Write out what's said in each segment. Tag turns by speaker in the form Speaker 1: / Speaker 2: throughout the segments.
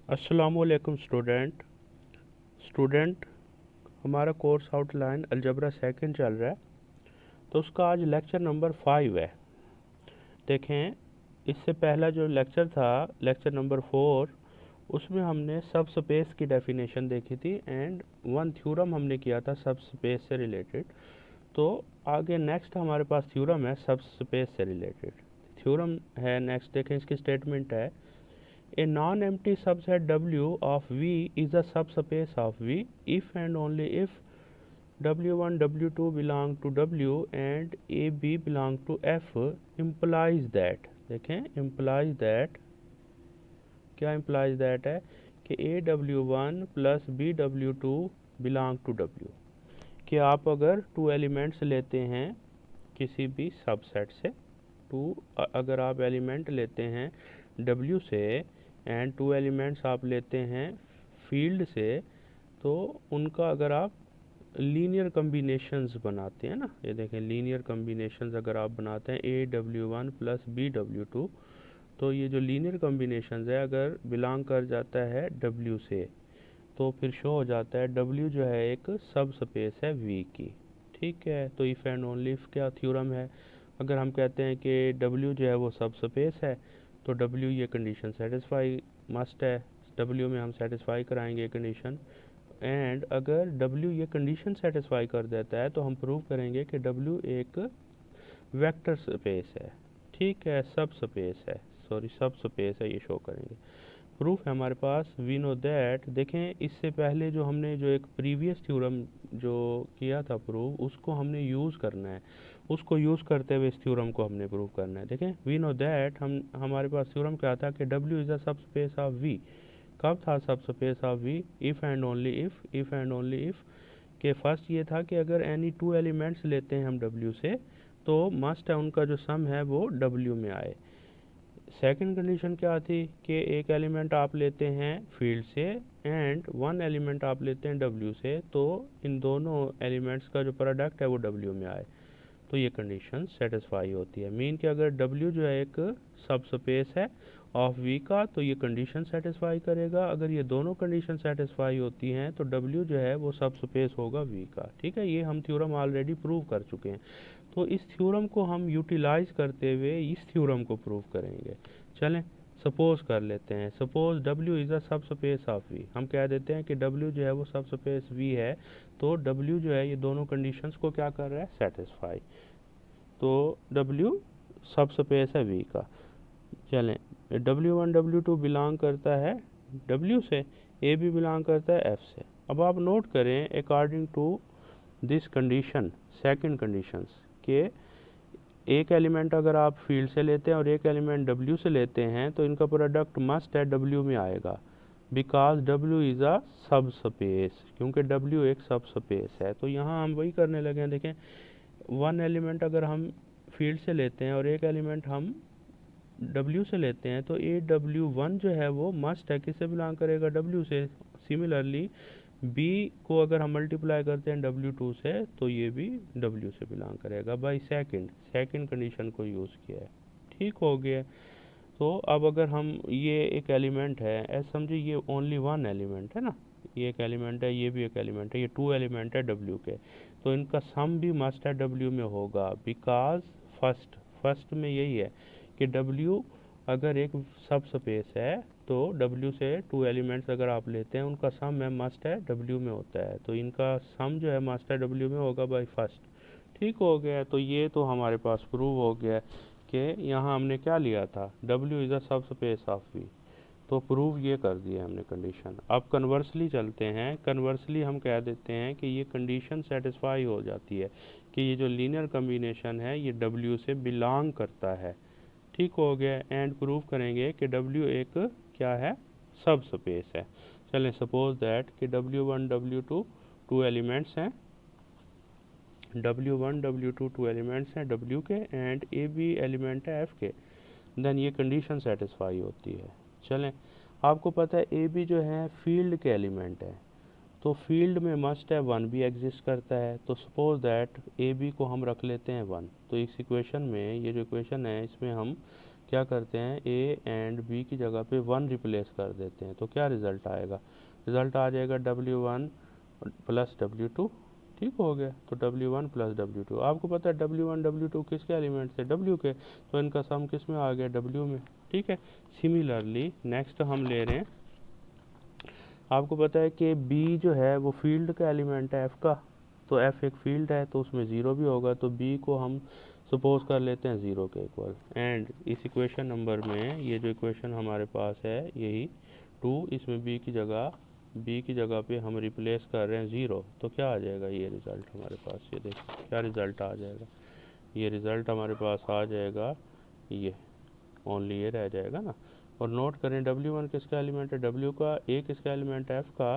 Speaker 1: अस्सलामुअलैकुम स्टूडेंट हमारा course outline algebra second चल रहा है। तो उसका आज लेक्चर नंबर 5 है। देखें, इससे पहला जो लेक्चर था, लेक्चर नंबर 4, उसमें हमने सब स्पेस की डेफिनेशन देखी थी एंड वन थ्योरम हमने किया था सब स्पेस से रिलेटेड। तो आगे नेक्स्ट हमारे पास थ्योरम है सब स्पेस से रिलेटेड। थ्योरम है नेक्स्ट, देखें इसकी स्टेटमेंट है, A non-empty subset W of V is a subspace of V if and only if W1 W2 belong to W and AB belong to F implies that, देखें implies that, क्या implies that है कि AW1 plus BW2 belong to W, कि आप अगर two elements लेते हैं किसी भी सबसेट से, अगर आप एलिमेंट लेते हैं W से एंड टू एलिमेंट्स आप लेते हैं फील्ड से, तो उनका अगर आप लीनियर कम्बिनेशंस बनाते हैं ना, ये देखें लीनियर कम्बिनेशंस अगर आप बनाते हैं AW1 प्लस BW2, तो ये जो लीनियर कम्बिनेशंस है अगर बिलोंग कर जाता है W से, तो फिर शो हो जाता है W जो है एक सब स्पेस है V की। ठीक है, तो इफ़ एंड ओनली इफ क्या थ्योरम है, अगर हम कहते हैं कि W जो है वो सब स्पेस है, तो W ये कंडीशन सेटिस्फाई मस्ट है, W में हम सेटिस्फाई कराएंगे ये कंडीशन। एंड अगर W ये कंडीशन सेटिस्फाई कर देता है तो हम प्रूव करेंगे कि W एक वेक्टर स्पेस है। ठीक है, सब स्पेस है, सॉरी सब स्पेस है, ये शो करेंगे। प्रूफ है हमारे पास, वी नो दैट। देखें, इससे पहले जो हमने जो एक प्रीवियस थ्योरम जो किया था प्रूव, उसको हमने यूज़ करना है, उसको यूज़ करते हुए इस थ्योरम को हमने प्रूव करना है। देखें, वी नो दैट, हमारे पास थ्योरम क्या था कि W is a subspace of V। कब था सब space of V? If and only if के फर्स्ट ये था कि अगर एनी टू एलिमेंट्स लेते हैं हम W से, तो मस्ट है उनका जो सम है वो W में आए। सेकंड कंडीशन क्या थी कि एक एलिमेंट आप लेते हैं फील्ड से एंड वन एलिमेंट आप लेते हैं W से, तो इन दोनों एलिमेंट्स का जो प्रोडक्ट है वो W में आए, तो ये कंडीशन सेटिस्फाई होती है। मीन कि अगर W जो है एक सब स्पेस है ऑफ V का, तो ये कंडीशन सेटिस्फाई करेगा। अगर ये दोनों कंडीशन सेटिस्फाई होती हैं तो W जो है वो सब स्पेस होगा V का। ठीक है, ये हम थ्योरम ऑलरेडी प्रूव कर चुके हैं। तो इस थ्योरम को हम यूटिलाइज करते हुए इस थ्योरम को प्रूव करेंगे। चलें, सपोज कर लेते हैं, suppose W is a subspace of V। हम कह देते हैं कि W जो है वो सब स्पेस V है, तो W जो है ये दोनों कंडीशंस को क्या कर रहा है, सेटिस्फाई। तो W सब स्पेस है V का। चलें, W1 W2 बिलोंग करता है W से, A भी बिलोंग करता है F से। अब आप नोट करें, according to this condition, second conditions के एक एलिमेंट अगर आप फील्ड से लेते हैं और एक एलिमेंट W से लेते हैं, तो इनका प्रोडक्ट मस्ट है W में आएगा, बिकॉज W इज़ अ सब स्पेस, क्योंकि W एक सब स्पेस है। तो यहाँ हम वही करने लगे हैं। देखें, वन एलिमेंट अगर हम फील्ड से लेते हैं और एक एलिमेंट हम W से लेते हैं, तो AW1 जो है वो मस्ट है किससे बिलोंग करेगा, W से। सिमिलरली B को अगर हम मल्टीप्लाई करते हैं W2 से, तो ये भी W से बिलोंग करेगा। बाई सेकंड कंडीशन को यूज़ किया है। ठीक हो गया। तो अब अगर हम, ये एक एलिमेंट है, ऐसे समझिए ये ओनली वन एलिमेंट है ना, ये एक एलिमेंट है, ये भी एक एलिमेंट है, ये टू एलिमेंट है W के, तो इनका सम भी मस्ट है W में होगा, बिकॉज फर्स्ट में यही है कि W अगर एक सब स्पेस है, तो W से टू एलिमेंट्स अगर आप लेते हैं उनका सम है मस्ट है W में होता है, तो इनका सम जो है मस्ट है W में होगा बाई फर्स्ट। ठीक हो गया। तो ये तो हमारे पास प्रूव हो गया कि यहाँ हमने क्या लिया था, W is a subspace of V, तो प्रूव ये कर दिया हमने कंडीशन। अब कन्वर्सली चलते हैं, कन्वर्सली हम कह देते हैं कि ये कंडीशन सेटिस्फाई हो जाती है कि ये जो लीनियर कम्बिनेशन है ये W से बिलोंग करता है। ठीक हो गया। एंड प्रूव करेंगे कि W एक क्या है, सब स्पेस है। चलें, सपोज दैट कि W1 W2 टू एलिमेंट्स हैं, W1 W2 टू एलिमेंट्स हैं W के, एंड A भी एलिमेंट है F के, देन ये कंडीशन सेटिस्फाई होती है। चलें, आपको पता है A भी जो है फील्ड के एलिमेंट है, तो फील्ड में मस्ट है वन भी एग्जिस्ट करता है। तो सपोज दैट A B को हम रख लेते हैं वन, तो इस इक्वेशन में, ये जो इक्वेशन है इसमें हम क्या करते हैं, ए एंड बी की जगह पे 1 रिप्लेस कर देते हैं, तो क्या रिज़ल्ट आएगा, रिज़ल्ट आ जाएगा W1 प्लस W2। ठीक हो गया, तो W1 प्लस W2, आपको पता है W1 W2 किसके एलिमेंट थे, W के, तो इनका सम किस में आ गया, W में। ठीक है, सिमिलरली नेक्स्ट हम ले रहे हैं, आपको पता है कि B जो है वो फील्ड का एलिमेंट है F का, तो F एक फील्ड है तो उसमें ज़ीरो भी होगा, तो B को हम सपोज कर लेते हैं ज़ीरो के इक्वल। एंड इस इक्वेशन नंबर में ये जो इक्वेशन हमारे पास है यही 2, इसमें B की जगह पे हम रिप्लेस कर रहे हैं ज़ीरो, तो क्या आ जाएगा ये रिज़ल्ट हमारे पास, ये देखिए क्या रिज़ल्ट आ जाएगा, ये रिज़ल्ट हमारे पास आ जाएगा, ये ओनली ये रह जाएगा ना। और नोट करें W1 किसका एलिमेंट है, W का, A किसका एलिमेंट है, F का,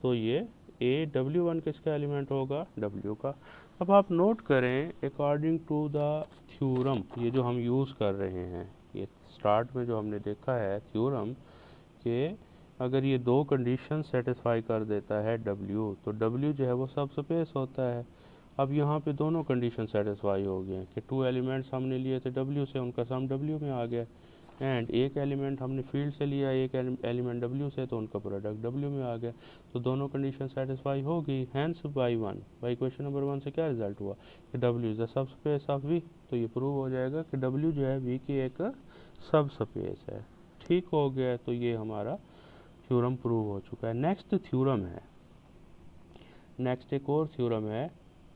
Speaker 1: तो ये A W1 किसका एलिमेंट होगा, W का। अब आप नोट करें अकॉर्डिंग टू द थ्योरम, ये जो हम यूज़ कर रहे हैं, ये स्टार्ट में जो हमने देखा है थ्योरम कि अगर ये दो कंडीशन सेटिस्फाई कर देता है W, तो W जो है वो सब स्पेस होता है। अब यहाँ पे दोनों कंडीशन सेटिस्फाई हो गए कि 2 एलिमेंट्स हमने लिए थे W से, उनका सम W में आ गया, एंड एक एलिमेंट हमने फील्ड से लिया, एक एलिमेंट W से, तो उनका प्रोडक्ट W में आ गया, तो दोनों कंडीशन सेटिस्फाई हो गई। हैंस बाई क्वेश्चन नंबर 1 से क्या रिजल्ट हुआ कि W is the sub space of V, तो ये प्रूव हो जाएगा कि W जो है V की एक सब स्पेस है। ठीक हो गया, तो ये हमारा थ्योरम प्रूव हो चुका है। नेक्स्ट थ्योरम है, नेक्स्ट एक और थ्योरम है,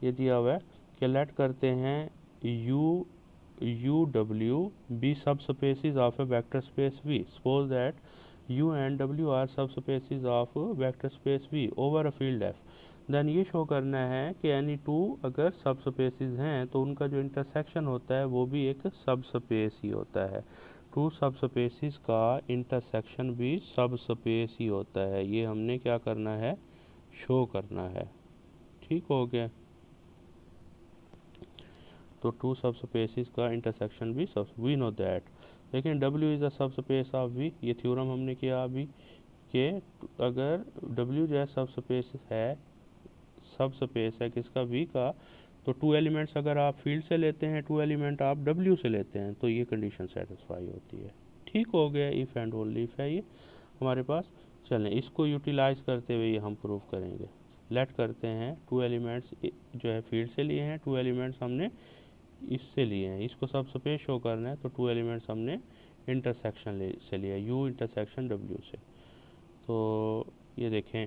Speaker 1: ये दिया हुआ है कि लेट करते हैं U be subspaces of a vector space V. Suppose that U and W are subspaces of vector space V over a field F. Then ये शो करना है कि एनी टू अगर सब स्पेसिस हैं तो उनका जो इंटरसेक्शन होता है वो भी एक सब स्पेस ही होता है। टू सब स्पेसिस का इंटरसेक्शन भी सब स्पेस ही होता है, ये हमने क्या करना है, शो करना है। ठीक हो गया, तो टू सब स्पेसिस का इंटरसेक्शन भी सब, वी नो दैट। लेकिन W is a subspace of V, ये थ्योरम हमने किया अभी कि अगर W जो है सब स्पेस है, सब स्पेस है किसका, V का, तो 2 एलिमेंट्स अगर आप फील्ड से लेते हैं, 2 एलिमेंट आप W से लेते हैं, तो ये कंडीशन सेटिस्फाई होती है। ठीक हो गया, इफ़ एंड ओनली इफ़ है ये हमारे पास। चलें इसको यूटिलाइज करते हुए ये हम प्रूव करेंगे। लेट करते हैं 2 एलिमेंट्स जो है फील्ड से लिए हैं, 2 एलिमेंट्स हमने इससे लिए हैं, इसको सब स्पेस शो करना है, तो 2 एलिमेंट्स हमने इंटरसेक्शन से लिया, U इंटरसेक्शन W से। तो ये देखें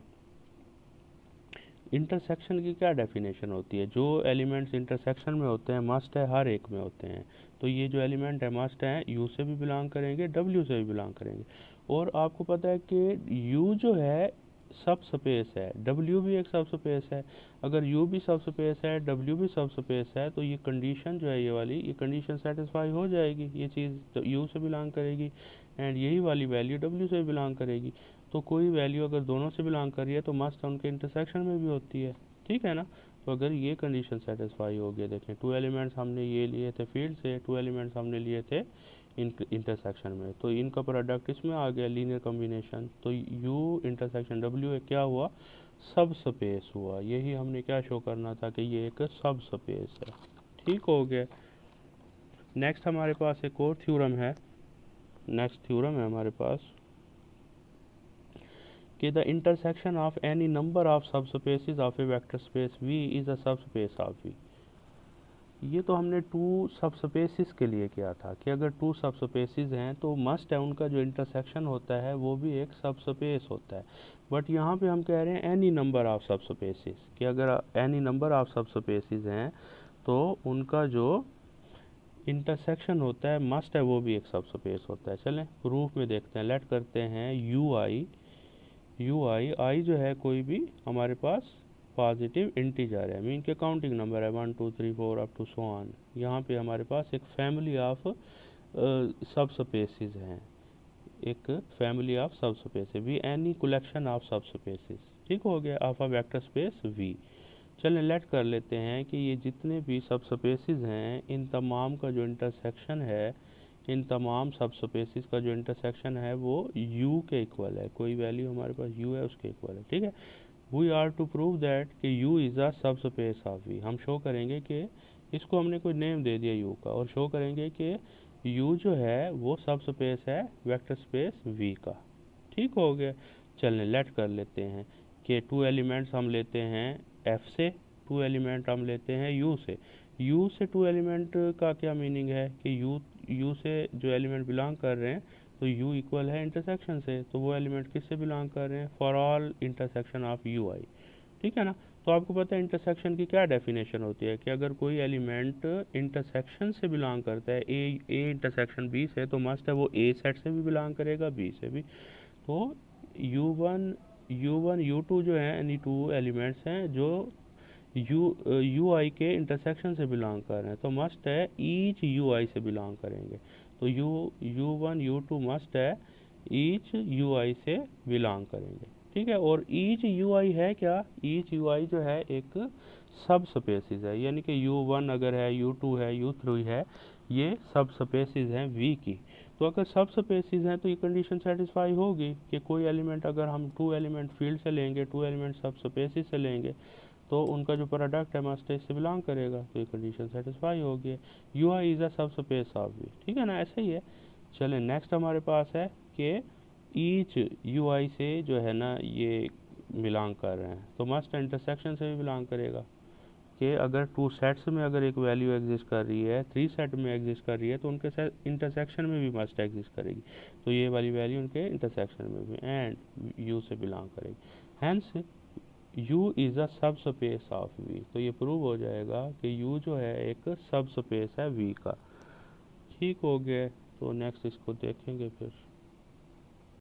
Speaker 1: इंटरसेक्शन की क्या डेफिनेशन होती है, जो एलिमेंट्स इंटरसेक्शन में होते हैं मस्ट है हर एक में होते हैं, तो ये जो एलिमेंट है मस्ट है U से भी बिलोंग करेंगे, W से भी बिलोंग करेंगे। और आपको पता है कि U जो है सब स्पेस है, W भी एक सब स्पेस है, अगर U भी सब स्पेस है, W भी सब स्पेस है, तो ये कंडीशन जो है ये वाली, ये कंडीशन सेटिस्फाई हो जाएगी, ये चीज़ तो U से बिलोंग करेगी एंड यही वाली वैल्यू W से बिलोंग करेगी। तो कोई वैल्यू अगर दोनों से बिलोंग कर रही है तो मस्ट उनके इंटरसेक्शन में भी होती है। ठीक है ना, तो अगर ये कंडीशन सेटिस्फाई हो गई, देखें 2 एलिमेंट्स हमने ये लिए थे फील्ड से, 2 एलिमेंट्स हमने लिए थे इंटरसेक्शन में, तो इनका प्रोडक्ट इसमें आ गया लीनियर कॉम्बिनेशन, तो U इंटरसेक्शन W क्या हुआ, सब स्पेस हुआ। यही हमने क्या शो करना था कि ये एक सब स्पेस है। ठीक हो गया, नेक्स्ट हमारे पास एक और थ्योरम है, नेक्स्ट थ्योरम है हमारे पास कि the intersection of any number of subspaces of a vector space V is a subspace of V। ये तो हमने 2 सब स्पेसिस के लिए किया था कि अगर 2 सब स्पेसिस हैं तो मस्ट है उनका जो इंटरसेक्शन होता है वो भी एक सब स्पेस होता है। बट यहाँ पे हम कह रहे हैं एनी नंबर ऑफ सब स्पेसिस, कि अगर एनी नंबर ऑफ सब स्पेसिस हैं तो उनका जो इंटरसेक्शन होता है मस्ट है वो भी एक सब स्पेस होता है। चलें प्रूफ में देखते हैं, लेट करते हैं आई जो है कोई भी हमारे पास पॉजिटिव इंटीजर है, मीन के काउंटिंग नंबर है 1 2 3 4 अप टू सो ऑन। यहाँ पे हमारे पास एक फैमिली ऑफ सब स्पेसिस हैं, एक फैमिली ऑफ सब स्पेस है, वी एनी कलेक्शन ऑफ सब स्पेसिस। ठीक हो गया, of a vector space V। चलें लेट कर लेते हैं कि ये जितने भी सब स्पेसिस हैं इन तमाम का जो इंटरसेक्शन है, इन तमाम सब स्पेसिस का जो इंटरसेक्शन है वो U के इक्वल है, कोई वैल्यू हमारे पास U है उसके इक्वल है। ठीक है, we are to prove that कि U is a subspace of V। हम शो करेंगे कि इसको हमने कोई नेम दे दिया U का, और शो करेंगे कि U जो है वो सब स्पेस है वेक्टर स्पेस V का। ठीक हो गया। चलने लेट कर लेते हैं कि 2 एलिमेंट्स हम लेते हैं F से, 2 एलिमेंट हम लेते हैं U से। U से 2 एलिमेंट का क्या मीनिंग है कि U से जो एलिमेंट बिलोंग कर रहे हैं तो U इक्वल है इंटरसेक्शन से, तो वो एलिमेंट किससे बिलोंग कर रहे हैं, for all intersection of UI। ठीक है ना। तो आपको पता है इंटरसेक्शन की क्या डेफिनेशन होती है कि अगर कोई एलिमेंट इंटरसेक्शन से बिलोंग करता है, ए इंटरसेक्शन बी से, तो मस्ट है वो ए सेट से भी बिलोंग करेगा, बी से भी। तो U1 U2 जो है यानी 2 एलिमेंट्स हैं जो UI के इंटरसेक्शन से बिलोंग कर रहे हैं, तो मस्ट है ईच UI से बिलोंग करेंगे। तो U1 U2 मस्ट है ईच UI से बिलोंग करेंगे। ठीक है। और ईच UI है क्या, ईच UI जो है एक सब स्पेसिस है, यानी कि U1 अगर है, U2 है, U3 है, ये सब स्पेसिस हैं V की। तो अगर सब स्पेसिस हैं तो ये कंडीशन सेटिस्फाई होगी कि कोई एलिमेंट अगर हम 2 एलिमेंट फील्ड से लेंगे, 2 एलिमेंट सब स्पेसिस से लेंगे, तो उनका जो प्रोडक्ट है मस्ट इससे बिलोंग करेगा, तो ये कंडीशन सेटिस्फाई होगी। UI is a subspace of V। ठीक है ना, ऐसा ही है। चलें नेक्स्ट हमारे पास है कि ईच UI से जो है ना ये बिलोंग कर रहे हैं, तो मस्ट इंटरसेक्शन से भी बिलोंग करेगा कि अगर 2 सेट्स में अगर एक वैल्यू एग्जिस्ट कर रही है, 3 सेट में एग्जिस्ट कर रही है, तो उनके साथ इंटरसेक्शन में भी मस्ट एग्जिस्ट करेगी, तो ये वाली वैल्यू उनके इंटरसेक्शन में भी एंड U से बिलोंग करेगी। Hence U is a subspace of V। तो ये प्रूव हो जाएगा कि U जो है एक सब स्पेस है V का। ठीक हो गया। तो नेक्स्ट इसको देखेंगे फिर।